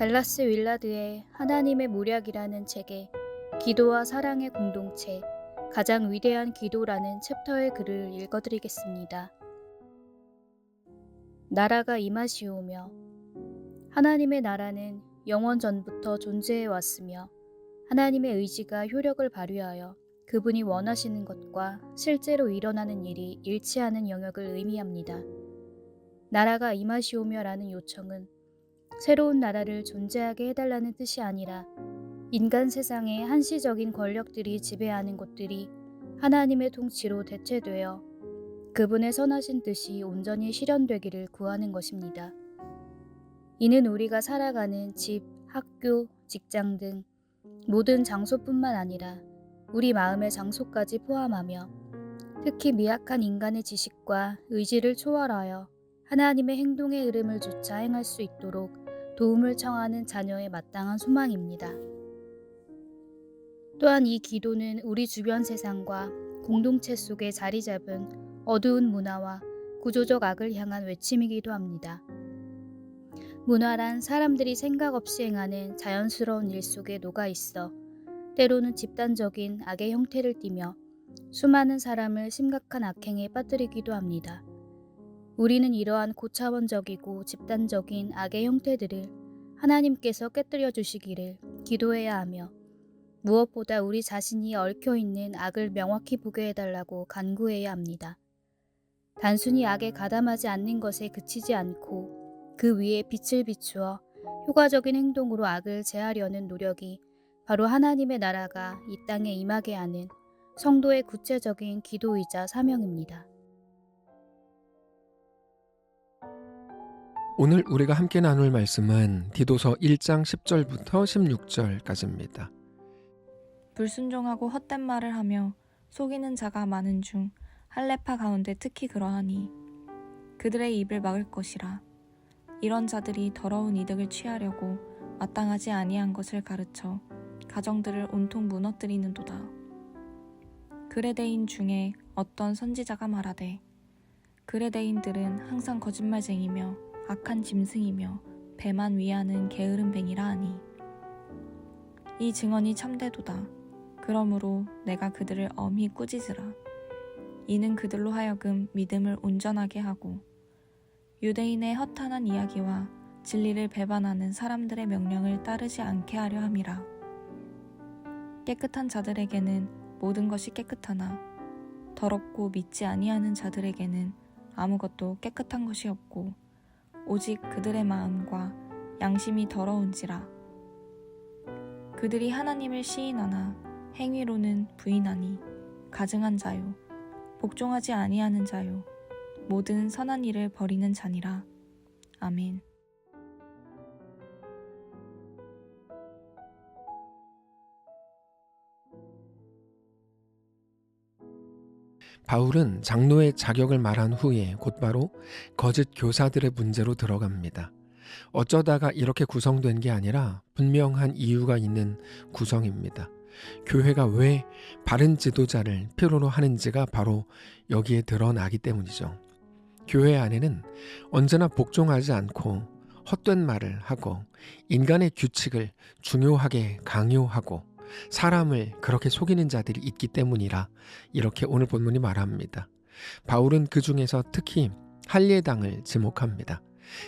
달라스 윌라드의 하나님의 모략이라는 책에 기도와 사랑의 공동체, 가장 위대한 기도라는 챕터의 글을 읽어드리겠습니다. 나라가 임하시오며. 하나님의 나라는 영원 전부터 존재해 왔으며 하나님의 의지가 효력을 발휘하여 그분이 원하시는 것과 실제로 일어나는 일이 일치하는 영역을 의미합니다. 나라가 임하시오며라는 요청은 새로운 나라를 존재하게 해달라는 뜻이 아니라 인간 세상의 한시적인 권력들이 지배하는 것들이 하나님의 통치로 대체되어 그분의 선하신 뜻이 온전히 실현되기를 구하는 것입니다. 이는 우리가 살아가는 집, 학교, 직장 등 모든 장소뿐만 아니라 우리 마음의 장소까지 포함하며 특히 미약한 인간의 지식과 의지를 초월하여 하나님의 행동의 흐름을 조차 행할 수 있도록 도움을 청하는 자녀의 마땅한 소망입니다. 또한 이 기도는 우리 주변 세상과 공동체 속에 자리 잡은 어두운 문화와 구조적 악을 향한 외침이기도 합니다. 문화란 사람들이 생각 없이 행하는 자연스러운 일 속에 녹아 있어 때로는 집단적인 악의 형태를 띠며 수많은 사람을 심각한 악행에 빠뜨리기도 합니다. 우리는 이러한 고차원적이고 집단적인 악의 형태들을 하나님께서 깨뜨려 주시기를 기도해야 하며 무엇보다 우리 자신이 얽혀있는 악을 명확히 보게 해달라고 간구해야 합니다. 단순히 악에 가담하지 않는 것에 그치지 않고 그 위에 빛을 비추어 효과적인 행동으로 악을 제하려는 노력이 바로 하나님의 나라가 이 땅에 임하게 하는 성도의 구체적인 기도이자 사명입니다. 오늘 우리가 함께 나눌 말씀은 디도서 1장 10절부터 16절까지입니다. 불순종하고 헛된 말을 하며 속이는 자가 많은 중 할례파 가운데 특히 그러하니 그들의 입을 막을 것이라. 이런 자들이 더러운 이득을 취하려고 마땅하지 아니한 것을 가르쳐 가정들을 온통 무너뜨리는도다. 그레데인 중에 어떤 선지자가 말하되 그레데인들은 항상 거짓말쟁이며 악한 짐승이며 배만 위하는 게으른 뱅이라 하니 이 증언이 참되도다. 그러므로 내가 그들을 엄히 꾸짖으라. 이는 그들로 하여금 믿음을 온전하게 하고 유대인의 허탄한 이야기와 진리를 배반하는 사람들의 명령을 따르지 않게 하려 함이라. 깨끗한 자들에게는 모든 것이 깨끗하나 더럽고 믿지 아니하는 자들에게는 아무것도 깨끗한 것이 없고 오직 그들의 마음과 양심이 더러운지라. 그들이 하나님을 시인하나 행위로는 부인하니 가증한 자요 복종하지 아니하는 자요 모든 선한 일을 버리는 자니라. 아멘. 바울은 장로의 자격을 말한 후에 곧바로 거짓 교사들의 문제로 들어갑니다. 어쩌다가 이렇게 구성된 게 아니라 분명한 이유가 있는 구성입니다. 교회가 왜 바른 지도자를 필요로 하는지가 바로 여기에 드러나기 때문이죠. 교회 안에는 언제나 복종하지 않고 헛된 말을 하고 인간의 규칙을 중요하게 강요하고 사람을 그렇게 속이는 자들이 있기 때문이라 이렇게 오늘 본문이 말합니다. 바울은 그 중에서 특히 할례당을 지목합니다.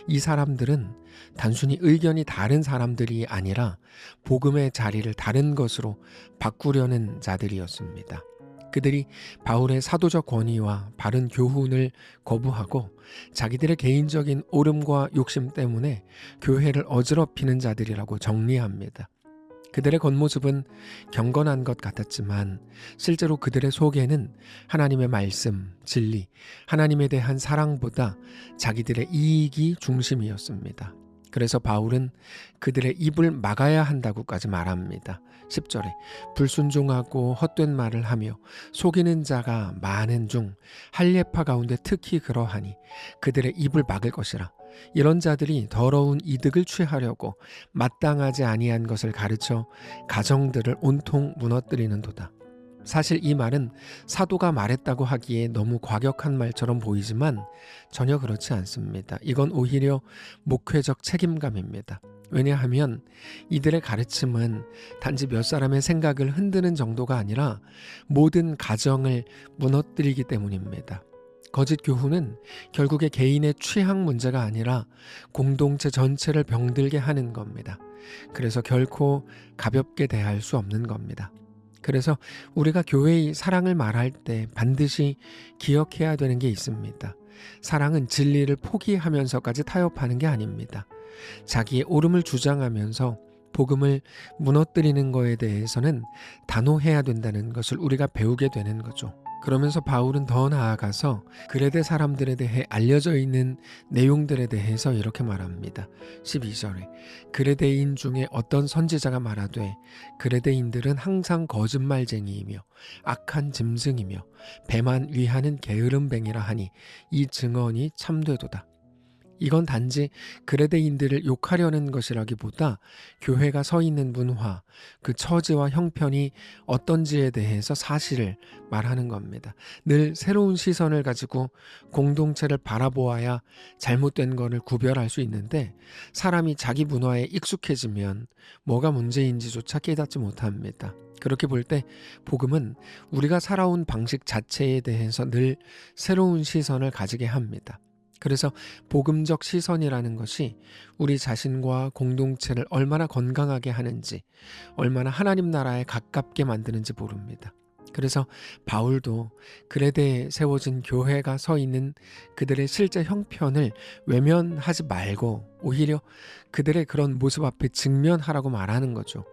이 사람들은 단순히 의견이 다른 사람들이 아니라 복음의 자리를 다른 것으로 바꾸려는 자들이었습니다. 그들이 바울의 사도적 권위와 바른 교훈을 거부하고 자기들의 개인적인 오름과 욕심 때문에 교회를 어지럽히는 자들이라고 정리합니다. 그들의 겉모습은 경건한 것 같았지만 실제로 그들의 속에는 하나님의 말씀, 진리, 하나님에 대한 사랑보다 자기들의 이익이 중심이었습니다. 그래서 바울은 그들의 입을 막아야 한다고까지 말합니다. 10절에 불순종하고 헛된 말을 하며 속이는 자가 많은 중 할례파 가운데 특히 그러하니 그들의 입을 막을 것이라. 이런 자들이 더러운 이득을 취하려고 마땅하지 아니한 것을 가르쳐 가정들을 온통 무너뜨리는도다. 사실 이 말은 사도가 말했다고 하기에 너무 과격한 말처럼 보이지만 전혀 그렇지 않습니다. 이건 오히려 목회적 책임감입니다. 왜냐하면 이들의 가르침은 단지 몇 사람의 생각을 흔드는 정도가 아니라 모든 가정을 무너뜨리기 때문입니다. 거짓 교훈은 결국에 개인의 취향 문제가 아니라 공동체 전체를 병들게 하는 겁니다. 그래서 결코 가볍게 대할 수 없는 겁니다. 그래서 우리가 교회의 사랑을 말할 때 반드시 기억해야 되는 게 있습니다. 사랑은 진리를 포기하면서까지 타협하는 게 아닙니다. 자기의 옳음을 주장하면서 복음을 무너뜨리는 거에 대해서는 단호해야 된다는 것을 우리가 배우게 되는 거죠. 그러면서 바울은 더 나아가서 그레데 사람들에 대해 알려져 있는 내용들에 대해서 이렇게 말합니다. 12절에 그레데인 중에 어떤 선지자가 말하되 그레데인들은 항상 거짓말쟁이이며 악한 짐승이며 배만 위하는 게으름뱅이라 하니 이 증언이 참되도다. 이건 단지 그레데인들을 욕하려는 것이라기보다 교회가 서 있는 문화, 그 처지와 형편이 어떤지에 대해서 사실을 말하는 겁니다. 늘 새로운 시선을 가지고 공동체를 바라보아야 잘못된 것을 구별할 수 있는데 사람이 자기 문화에 익숙해지면 뭐가 문제인지조차 깨닫지 못합니다. 그렇게 볼 때 복음은 우리가 살아온 방식 자체에 대해서 늘 새로운 시선을 가지게 합니다. 그래서 복음적 시선이라는 것이 우리 자신과 공동체를 얼마나 건강하게 하는지, 얼마나 하나님 나라에 가깝게 만드는지 모릅니다. 그래서 바울도 그레데에 세워진 교회가 서 있는 그들의 실제 형편을 외면하지 말고 오히려 그들의 그런 모습 앞에 직면하라고 말하는 거죠.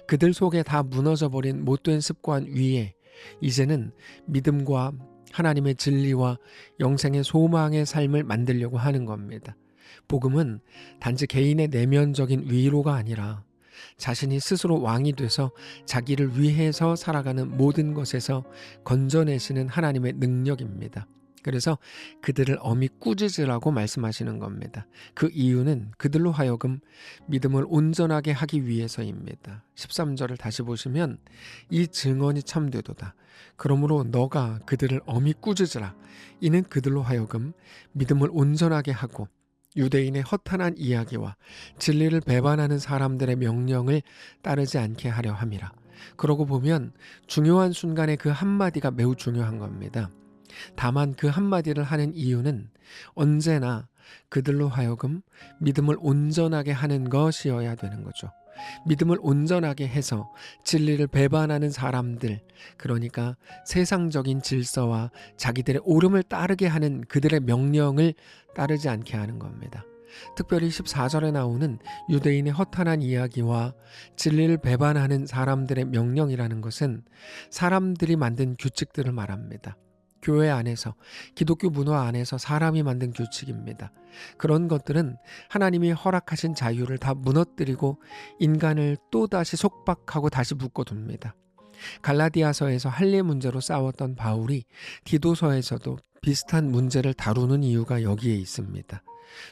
그들 속에 다 무너져버린 못된 습관 위에 이제는 믿음과 하나님의 진리와 영생의 소망의 삶을 만들려고 하는 겁니다. 복음은 단지 개인의 내면적인 위로가 아니라 자신이 스스로 왕이 돼서 자기를 위해서 살아가는 모든 것에서 건져내시는 하나님의 능력입니다. 그래서 그들을 엄히 꾸짖으라고 말씀하시는 겁니다. 그 이유는 그들로 하여금 믿음을 온전하게 하기 위해서입니다. 13절을 다시 보시면 이 증언이 참되도다. 그러므로 너가 그들을 엄히 꾸짖으라. 이는 그들로 하여금 믿음을 온전하게 하고 유대인의 허탄한 이야기와 진리를 배반하는 사람들의 명령을 따르지 않게 하려 함이라. 그러고 보면 중요한 순간에 그 한마디가 매우 중요한 겁니다. 다만 그 한마디를 하는 이유는 언제나 그들로 하여금 믿음을 온전하게 하는 것이어야 되는 거죠. 믿음을 온전하게 해서 진리를 배반하는 사람들, 그러니까 세상적인 질서와 자기들의 옳음을 따르게 하는 그들의 명령을 따르지 않게 하는 겁니다. 특별히 14절에 나오는 유대인의 허탄한 이야기와 진리를 배반하는 사람들의 명령이라는 것은 사람들이 만든 규칙들을 말합니다. 교회 안에서, 기독교 문화 안에서 사람이 만든 규칙입니다. 그런 것들은 하나님이 허락하신 자유를 다 무너뜨리고 인간을 또다시 속박하고 다시 묶어둡니다. 갈라디아서에서 할례 문제로 싸웠던 바울이 디도서에서도 비슷한 문제를 다루는 이유가 여기에 있습니다.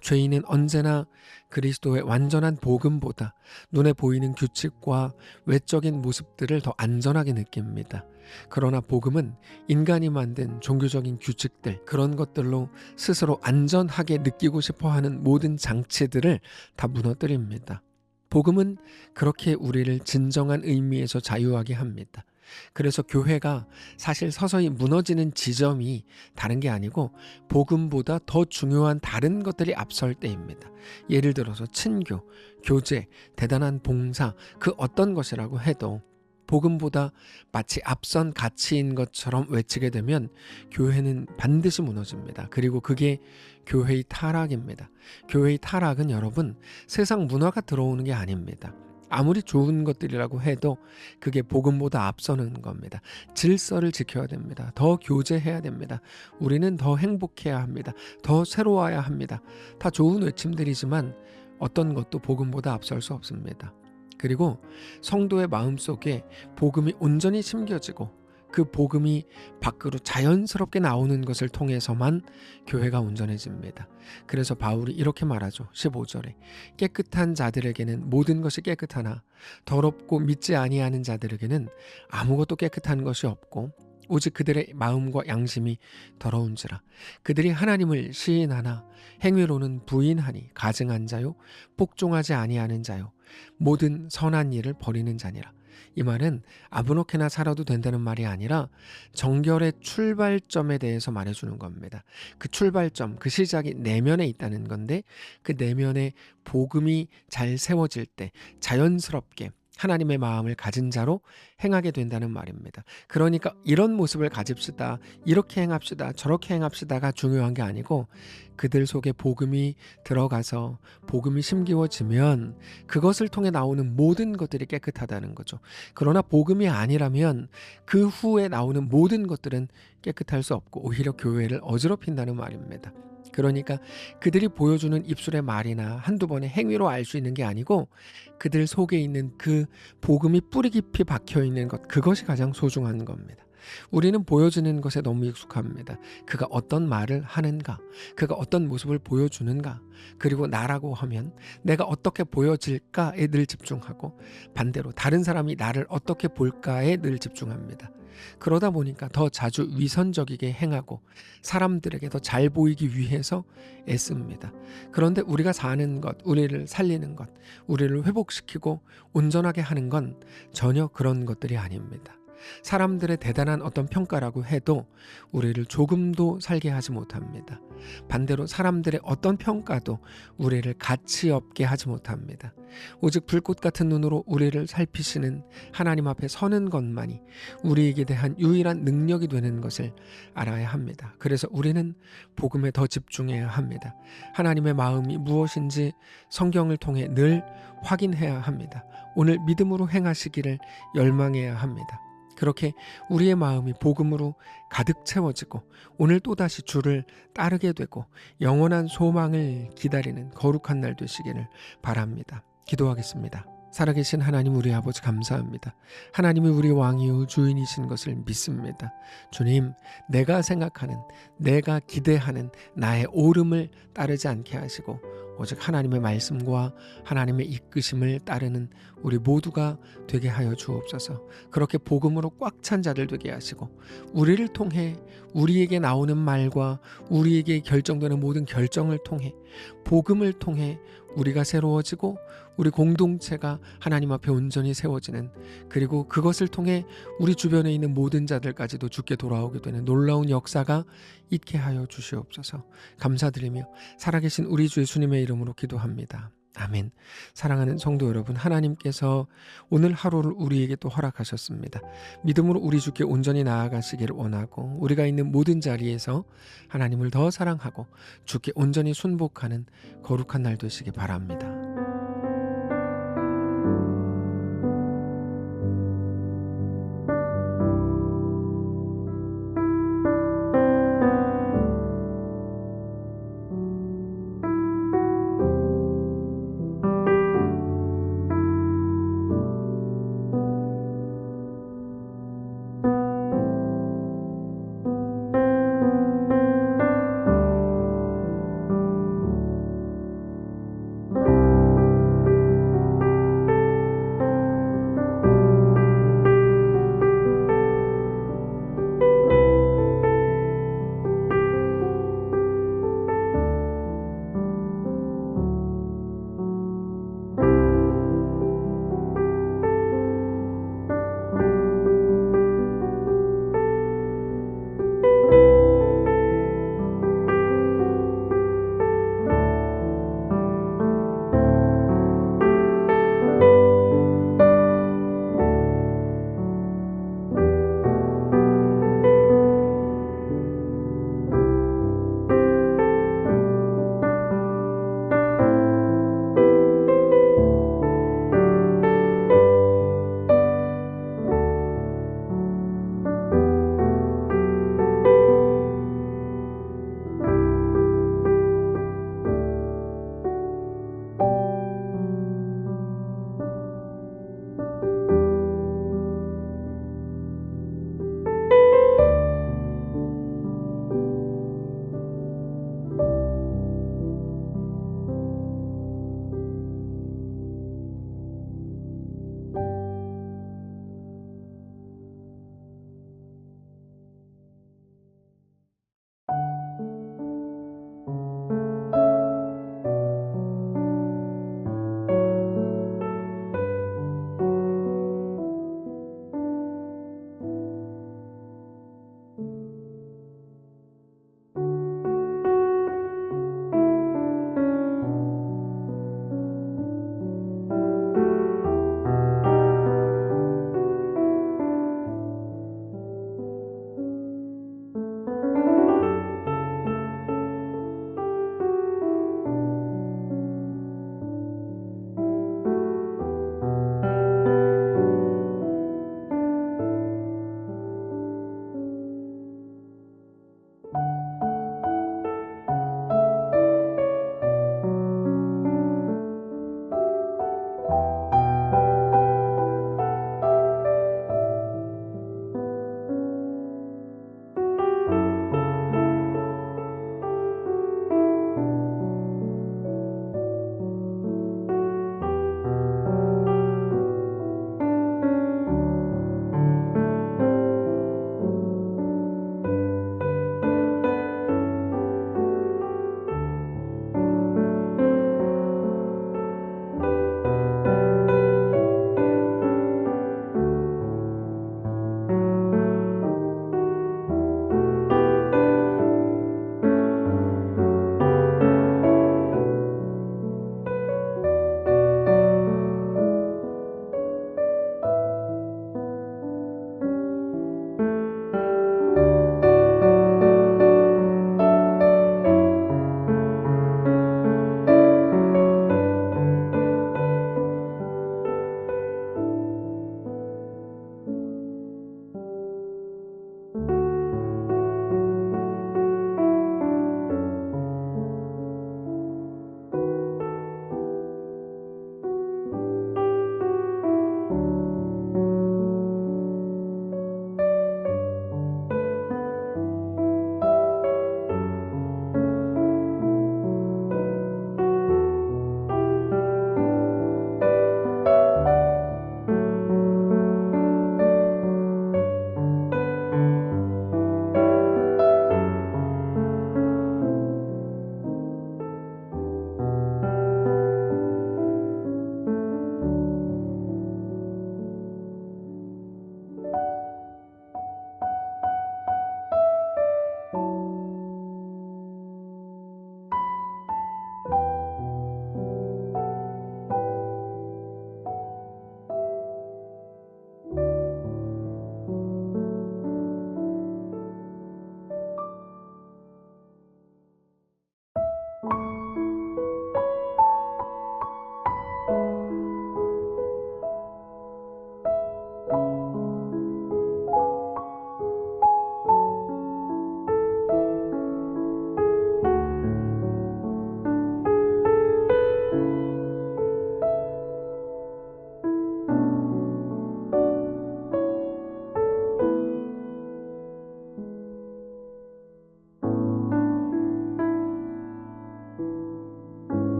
죄인은 언제나 그리스도의 완전한 복음보다 눈에 보이는 규칙과 외적인 모습들을 더 안전하게 느낍니다. 그러나 복음은 인간이 만든 종교적인 규칙들, 그런 것들로 스스로 안전하게 느끼고 싶어하는 모든 장치들을 다 무너뜨립니다. 복음은 그렇게 우리를 진정한 의미에서 자유하게 합니다. 그래서 교회가 사실 서서히 무너지는 지점이 다른 게 아니고 복음보다 더 중요한 다른 것들이 앞설 때입니다. 예를 들어서 친교, 교제, 대단한 봉사, 그 어떤 것이라고 해도 복음보다 마치 앞선 가치인 것처럼 외치게 되면 교회는 반드시 무너집니다. 그리고 그게 교회의 타락입니다. 교회의 타락은 여러분 세상 문화가 들어오는 게 아닙니다. 아무리 좋은 것들이라고 해도 그게 복음보다 앞서는 겁니다. 질서를 지켜야 됩니다. 더 교제해야 됩니다. 우리는 더 행복해야 합니다. 더 새로워야 합니다. 다 좋은 외침들이지만 어떤 것도 복음보다 앞설 수 없습니다. 그리고 성도의 마음속에 복음이 온전히 심겨지고 그 복음이 밖으로 자연스럽게 나오는 것을 통해서만 교회가 온전해집니다. 그래서 바울이 이렇게 말하죠. 15절에 깨끗한 자들에게는 모든 것이 깨끗하나 더럽고 믿지 아니하는 자들에게는 아무것도 깨끗한 것이 없고 오직 그들의 마음과 양심이 더러운지라. 그들이 하나님을 시인하나 행위로는 부인하니 가증한 자요 복종하지 아니하는 자요 모든 선한 일을 버리는 자니라. 이 말은 아무렇게나 살아도 된다는 말이 아니라 정결의 출발점에 대해서 말해주는 겁니다. 그 출발점, 그 시작이 내면에 있다는 건데, 그 내면에 복음이 잘 세워질 때 자연스럽게 하나님의 마음을 가진 자로 행하게 된다는 말입니다. 그러니까 이런 모습을 가집시다, 이렇게 행합시다, 저렇게 행합시다가 중요한 게 아니고, 그들 속에 복음이 들어가서 복음이 심기워지면 그것을 통해 나오는 모든 것들이 깨끗하다는 거죠. 그러나 복음이 아니라면 그 후에 나오는 모든 것들은 깨끗할 수 없고 오히려 교회를 어지럽힌다는 말입니다. 그러니까 그들이 보여주는 입술의 말이나 한두 번의 행위로 알 수 있는 게 아니고, 그들 속에 있는 그 복음이 뿌리 깊이 박혀 있는 것, 그것이 가장 소중한 겁니다. 우리는 보여지는 것에 너무 익숙합니다. 그가 어떤 말을 하는가, 그가 어떤 모습을 보여주는가, 그리고 나라고 하면 내가 어떻게 보여질까에 늘 집중하고, 반대로 다른 사람이 나를 어떻게 볼까에 늘 집중합니다. 그러다 보니까 더 자주 위선적이게 행하고 사람들에게 더 잘 보이기 위해서 애씁니다. 그런데 우리가 사는 것, 우리를 살리는 것, 우리를 회복시키고 온전하게 하는 건 전혀 그런 것들이 아닙니다. 사람들의 대단한 어떤 평가라고 해도 우리를 조금도 살게 하지 못합니다. 반대로 사람들의 어떤 평가도 우리를 가치 없게 하지 못합니다. 오직 불꽃 같은 눈으로 우리를 살피시는 하나님 앞에 서는 것만이 우리에게 대한 유일한 능력이 되는 것을 알아야 합니다. 그래서 우리는 복음에 더 집중해야 합니다. 하나님의 마음이 무엇인지 성경을 통해 늘 확인해야 합니다. 오늘 믿음으로 행하시기를 열망해야 합니다. 그렇게 우리의 마음이 복음으로 가득 채워지고 오늘 또다시 주를 따르게 되고 영원한 소망을 기다리는 거룩한 날 되시기를 바랍니다. 기도하겠습니다. 살아계신 하나님 우리 아버지 감사합니다. 하나님이 우리 왕이요 주인이신 것을 믿습니다. 주님, 내가 생각하는, 내가 기대하는 나의 옳음을 따르지 않게 하시고 오직 하나님의 말씀과 하나님의 이끄심을 따르는 우리 모두가 되게 하여 주옵소서. 그렇게 복음으로 꽉 찬 자들 되게 하시고 우리를 통해 우리에게 나오는 말과 우리에게 결정되는 모든 결정을 통해 복음을 통해 우리가 새로워지고 우리 공동체가 하나님 앞에 온전히 세워지는, 그리고 그것을 통해 우리 주변에 있는 모든 자들까지도 주께 돌아오게 되는 놀라운 역사가 있게 하여 주시옵소서. 감사드리며 살아계신 우리 주 예수님의 이름으로 기도합니다. 아멘. 사랑하는 성도 여러분, 하나님께서 오늘 하루를 우리에게 또 허락하셨습니다. 믿음으로 우리 주께 온전히 나아가시기를 원하고 우리가 있는 모든 자리에서 하나님을 더 사랑하고 주께 온전히 순복하는 거룩한 날 되시기 바랍니다.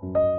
있습니다.